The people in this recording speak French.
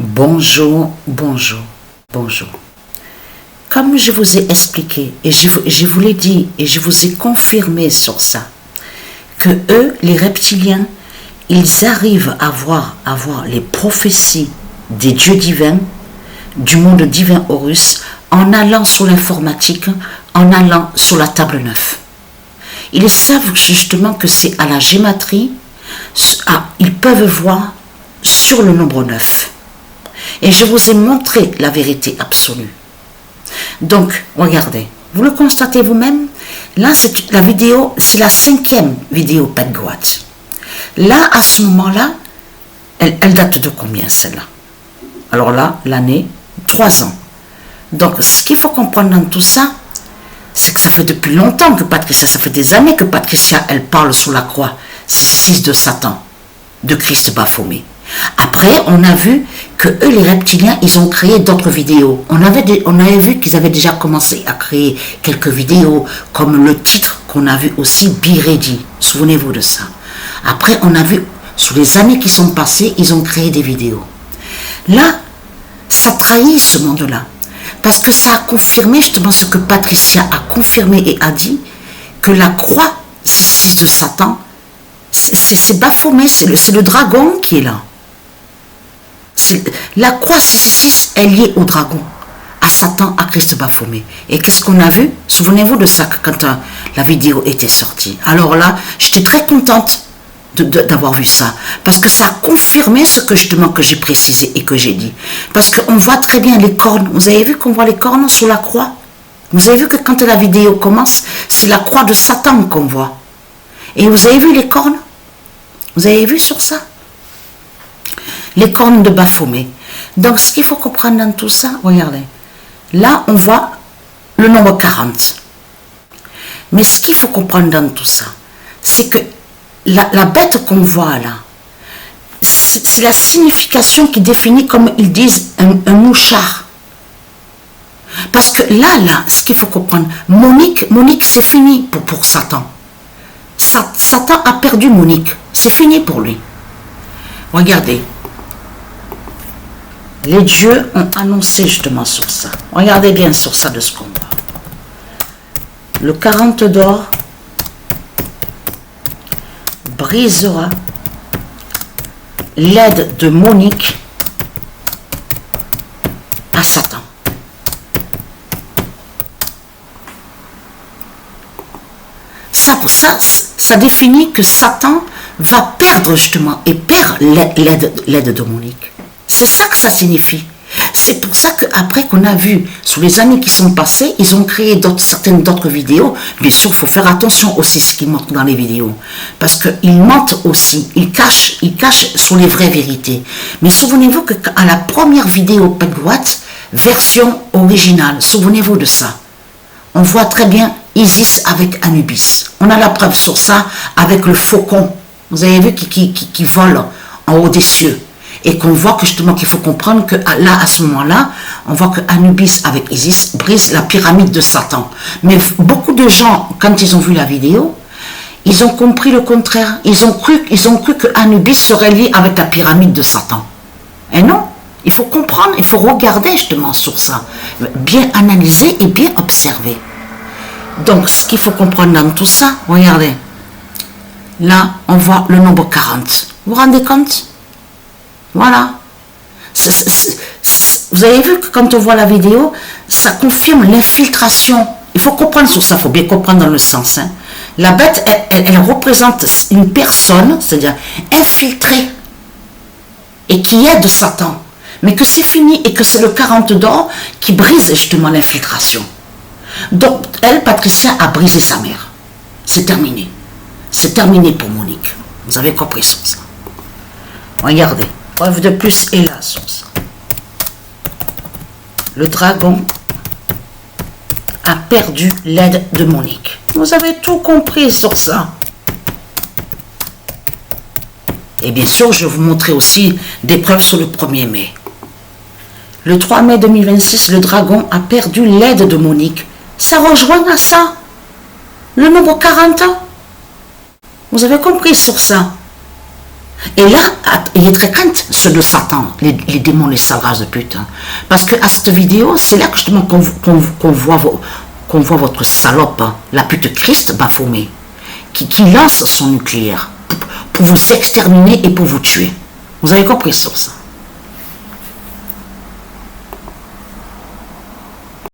Bonjour, bonjour, bonjour. Comme je vous ai expliqué, et je vous l'ai dit, et je vous ai confirmé sur ça, que eux, les reptiliens, ils arrivent à voir les prophéties des dieux divins, du monde divin Horus, en allant sur l'informatique, en allant sur la table 9. Ils savent justement que c'est à la gématrie, ils peuvent voir sur le nombre 9. Et je vous ai montré la vérité absolue. Donc, regardez, vous le constatez vous-même. Là, c'est la vidéo, c'est la 5e vidéo Petgoat. Là, à ce moment-là, elle date de combien celle-là? Alors là, l'année, 3 ans. Donc, ce qu'il faut comprendre dans tout ça, c'est que ça fait depuis longtemps que Patricia, ça fait des années que Patricia, elle parle sous la croix. C'est 6 de Satan, de Christ Baphomet. Après, on a vu que eux, les reptiliens, ils ont créé d'autres vidéos. On avait vu qu'ils avaient déjà commencé à créer quelques vidéos, comme le titre qu'on a vu aussi, Be Ready. Souvenez-vous de ça. Après, on a vu, sous les années qui sont passées, ils ont créé des vidéos. Là, ça trahit ce monde-là. Parce que ça a confirmé justement ce que Patricia a confirmé et a dit, que la croix, c'est 6 de Satan, c'est Baphomet, c'est le dragon qui est là. La croix 666 est liée au dragon, à Satan, à Christ Baphomet. Et qu'est-ce qu'on a vu? Souvenez-vous de ça quand la vidéo était sortie. Alors là, j'étais très contente d'avoir vu ça, parce que ça a confirmé ce que justement que j'ai précisé et que j'ai dit. Parce qu'on voit très bien les cornes. Vous avez vu qu'on voit les cornes sur la croix? Vous avez vu que quand la vidéo commence, c'est la croix de Satan qu'on voit. Et vous avez vu les cornes? Vous avez vu sur ça? Les cornes de Baphomet. Donc, ce qu'il faut comprendre dans tout ça, regardez. Là, on voit le nombre 40. Mais ce qu'il faut comprendre dans tout ça, c'est que la bête qu'on voit là, c'est la signification qui définit, comme ils disent, un mouchard. Parce que là, ce qu'il faut comprendre, Monique, c'est fini pour Satan. Satan a perdu Monique. C'est fini pour lui. Regardez. Les dieux ont annoncé justement sur ça. Regardez bien sur ça de ce qu'on voit. Le 40 d'or brisera l'aide de Monique à Satan. Ça définit que Satan va perdre justement et perd l'aide de Monique. C'est ça que ça signifie. C'est pour ça qu'après qu'on a vu, sous les années qui sont passées, ils ont créé certaines d'autres vidéos. Bien sûr, il faut faire attention aussi à ce qu'ils montrent dans les vidéos. Parce qu'ils mentent aussi, ils cachent sur les vraies vérités. Mais souvenez-vous qu'à la première vidéo Petgoat, version originale, souvenez-vous de ça. On voit très bien Isis avec Anubis. On a la preuve sur ça avec le faucon. Vous avez vu qui vole en haut des cieux. Et qu'on voit que justement qu'il faut comprendre que là, à ce moment-là, on voit que Anubis avec Isis brise la pyramide de Satan. Mais beaucoup de gens, quand ils ont vu la vidéo, ils ont compris le contraire. Ils ont cru que Anubis serait lié avec la pyramide de Satan. Et non, il faut comprendre, il faut regarder justement sur ça. Bien analyser et bien observer. Donc, ce qu'il faut comprendre dans tout ça, regardez. Là, on voit le nombre 40. Vous vous rendez compte? Voilà. Vous avez vu que quand on voit la vidéo, ça confirme l'infiltration. Il faut comprendre sur ça, il faut bien comprendre dans le sens. Hein. La bête, elle représente une personne, c'est-à-dire infiltrée, et qui aide Satan. Mais que c'est fini et que c'est le 40 d'or qui brise justement l'infiltration. Donc, elle, Patricia, a brisé sa mère. C'est terminé. C'est terminé pour Monique. Vous avez compris sur ça. Regardez. Preuve de plus est là sur ça. Le dragon a perdu l'aide de Monique. Vous avez tout compris sur ça. Et bien sûr, je vais vous montrer aussi des preuves sur le 1er mai. Le 3 mai 2026, le dragon a perdu l'aide de Monique. Ça rejoint à ça. Le nombre 40 ans. Vous avez compris sur ça. Et là, il est très crainte, ceux de Satan, les démons, les sales races de pute. Hein. Parce que à cette vidéo, c'est là que justement qu'on voit votre salope, hein, la pute Christ Baphomet, qui lance son nucléaire pour vous exterminer et pour vous tuer. Vous avez compris sur ça?